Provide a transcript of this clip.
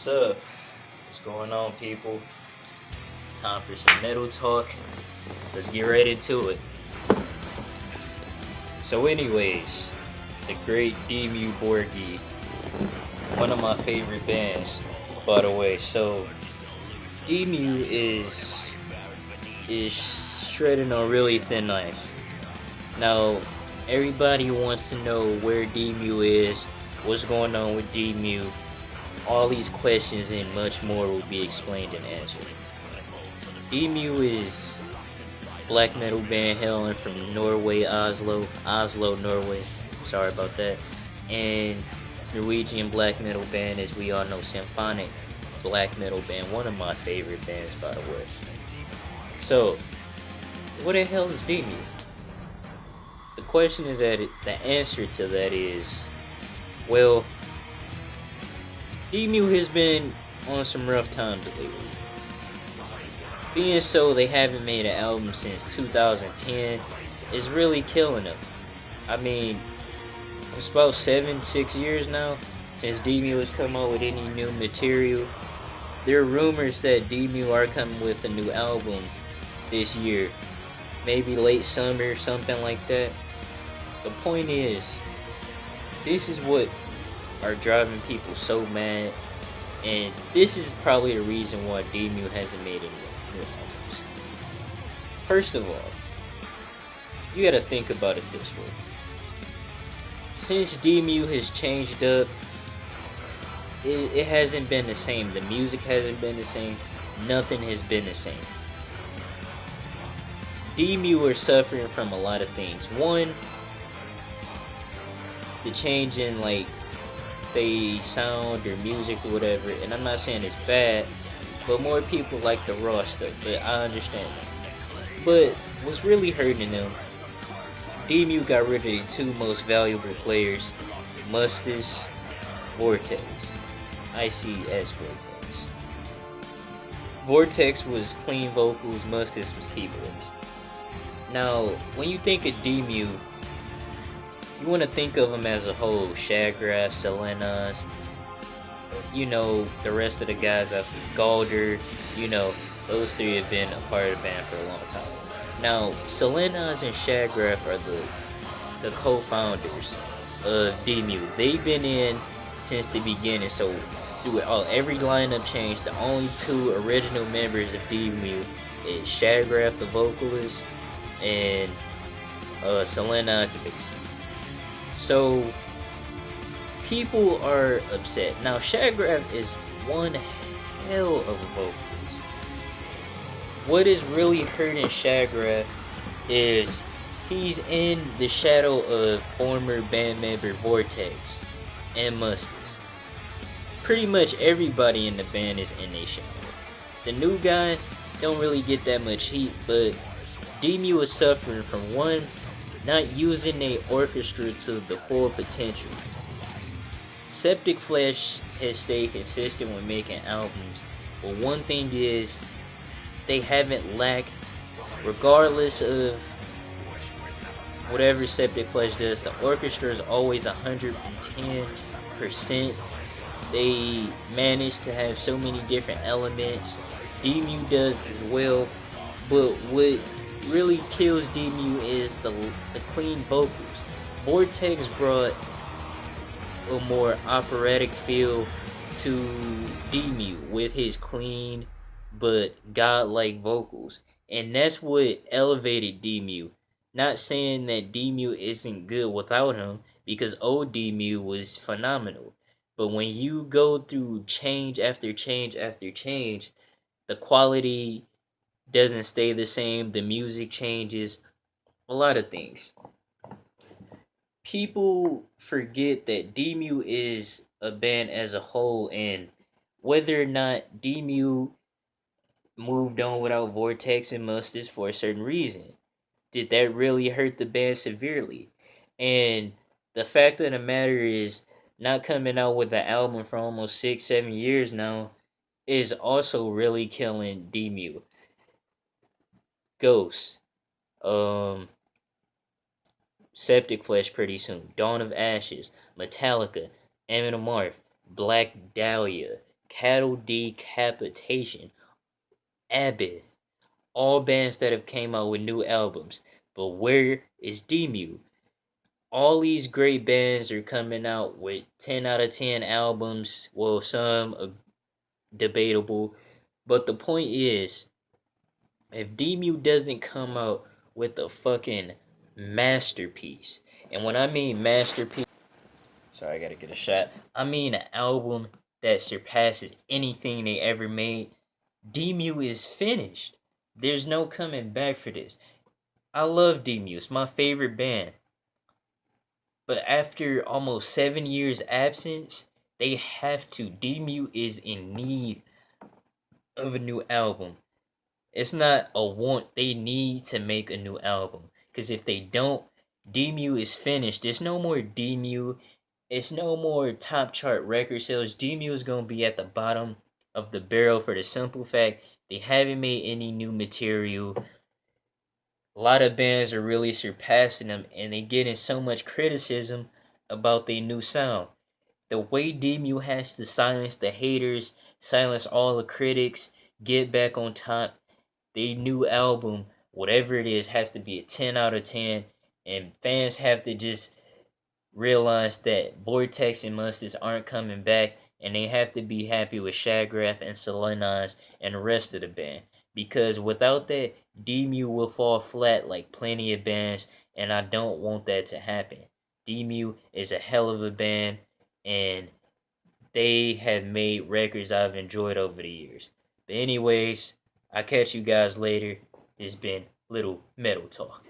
What's up? What's going on, people? Time for some metal talk. Let's get right into it. So, anyways, the great Dimmu Borgir, one of my favorite bands, by the way. So, Dimmu is shredding on really thin ice. Now, everybody wants to know where Dimmu is, what's going on with Dimmu. All these questions and much more will be explained and answered. Emu is black metal band hailing from Norway, Oslo, Norway. Sorry about that. And Norwegian black metal band, as we all know, symphonic black metal band. One of my favorite bands, by the way. So, what the hell is Emu? The question is the answer to that is, well, Emu has been on some rough times lately. Being so, they haven't made an album since 2010 is really killing them. I mean, it's about 6 years now since Demu has come out with any new material. There are rumors that Demu are coming with a new album this year, maybe late summer, something like that. The point is, this is what are driving people so mad, and this is probably the reason why Demu hasn't made any new albums. First of all, you gotta think about it this way. Since Demu has changed up, it hasn't been the same. The music hasn't been the same. Nothing has been the same. Demu are suffering from a lot of things. One, the change in like they sound or music or whatever, and I'm not saying it's bad, but more people like the raw stuff, but I understand that. But what's really hurting them, Demu got rid of the two most valuable players, Mustis, Vortex. ICS Vortex. Vortex was clean vocals, Mustis was keyboards. Now, when you think of Demu, you want to think of them as a whole. Shagraf, Selenas, the rest of the guys up Galder, those three have been a part of the band for a long time. Now, Selenas and Shagraf are the co-founders of Demu. They've been in since the beginning, so through every lineup change, the only two original members of Demu is Shagraf, the vocalist, and Selenas, the bassist. So, people are upset. Now, Shagraf is one hell of a vocalist. What is really hurting Shagraf is he's in the shadow of former band member Vortex and Mustis. Pretty much everybody in the band is in their shadow. The new guys don't really get that much heat, but Demu is suffering from one, not using a orchestra to the full potential. Septic Flesh has stayed consistent when making albums, but one thing is they haven't lacked, regardless of whatever Septic Flesh does, the orchestra is always 110%. They manage to have so many different elements. Demu does as well, but what really kills Demu is the clean vocals. Vortex brought a more operatic feel to Demu with his clean but godlike vocals, and that's what elevated Demu. Not saying that Demu isn't good without him, because old Demu was phenomenal. But when you go through change after change after change, the quality doesn't stay the same, the music changes, a lot of things. People forget that Demu is a band as a whole, and whether or not Demu moved on without Vortex and Mustis for a certain reason, did that really hurt the band severely? And the fact of the matter is, not coming out with an album for almost 6-7 years now is also really killing Demu. Ghost, um, Septic Flesh pretty soon, Dawn of Ashes, Metallica, Amon Amarth, Black Dahlia, Cattle Decapitation, Abbott, all bands that have came out with new albums. But where is Dimmu? All these great bands are coming out with 10 out of 10 albums. Well, some debatable. But the point is, if Dimmu doesn't come out with a fucking masterpiece, and when I mean masterpiece, sorry, I gotta get a shot. I mean an album that surpasses anything they ever made. Dimmu is finished. There's no coming back for this. I love Dimmu. It's my favorite band. But after almost 7 years absence, they have to. Dimmu is in need of a new album. It's not a want. They need to make a new album. Because if they don't, Dimmu is finished. There's no more Dimmu. It's no more top chart record sales. Dimmu is going to be at the bottom of the barrel for the simple fact they haven't made any new material. A lot of bands are really surpassing them, and they getting so much criticism about their new sound. The way Dimmu has to silence the haters, silence all the critics, get back on top. The new album, whatever it is, has to be a 10 out of 10, and fans have to just realize that Vortex and Mustis aren't coming back, and they have to be happy with Shagraph and Selenize and the rest of the band. Because without that, Dimmu will fall flat like plenty of bands, and I don't want that to happen. Dimmu is a hell of a band, and they have made records I've enjoyed over the years. But anyways, I'll catch you guys later. This has been Little Metal Talk.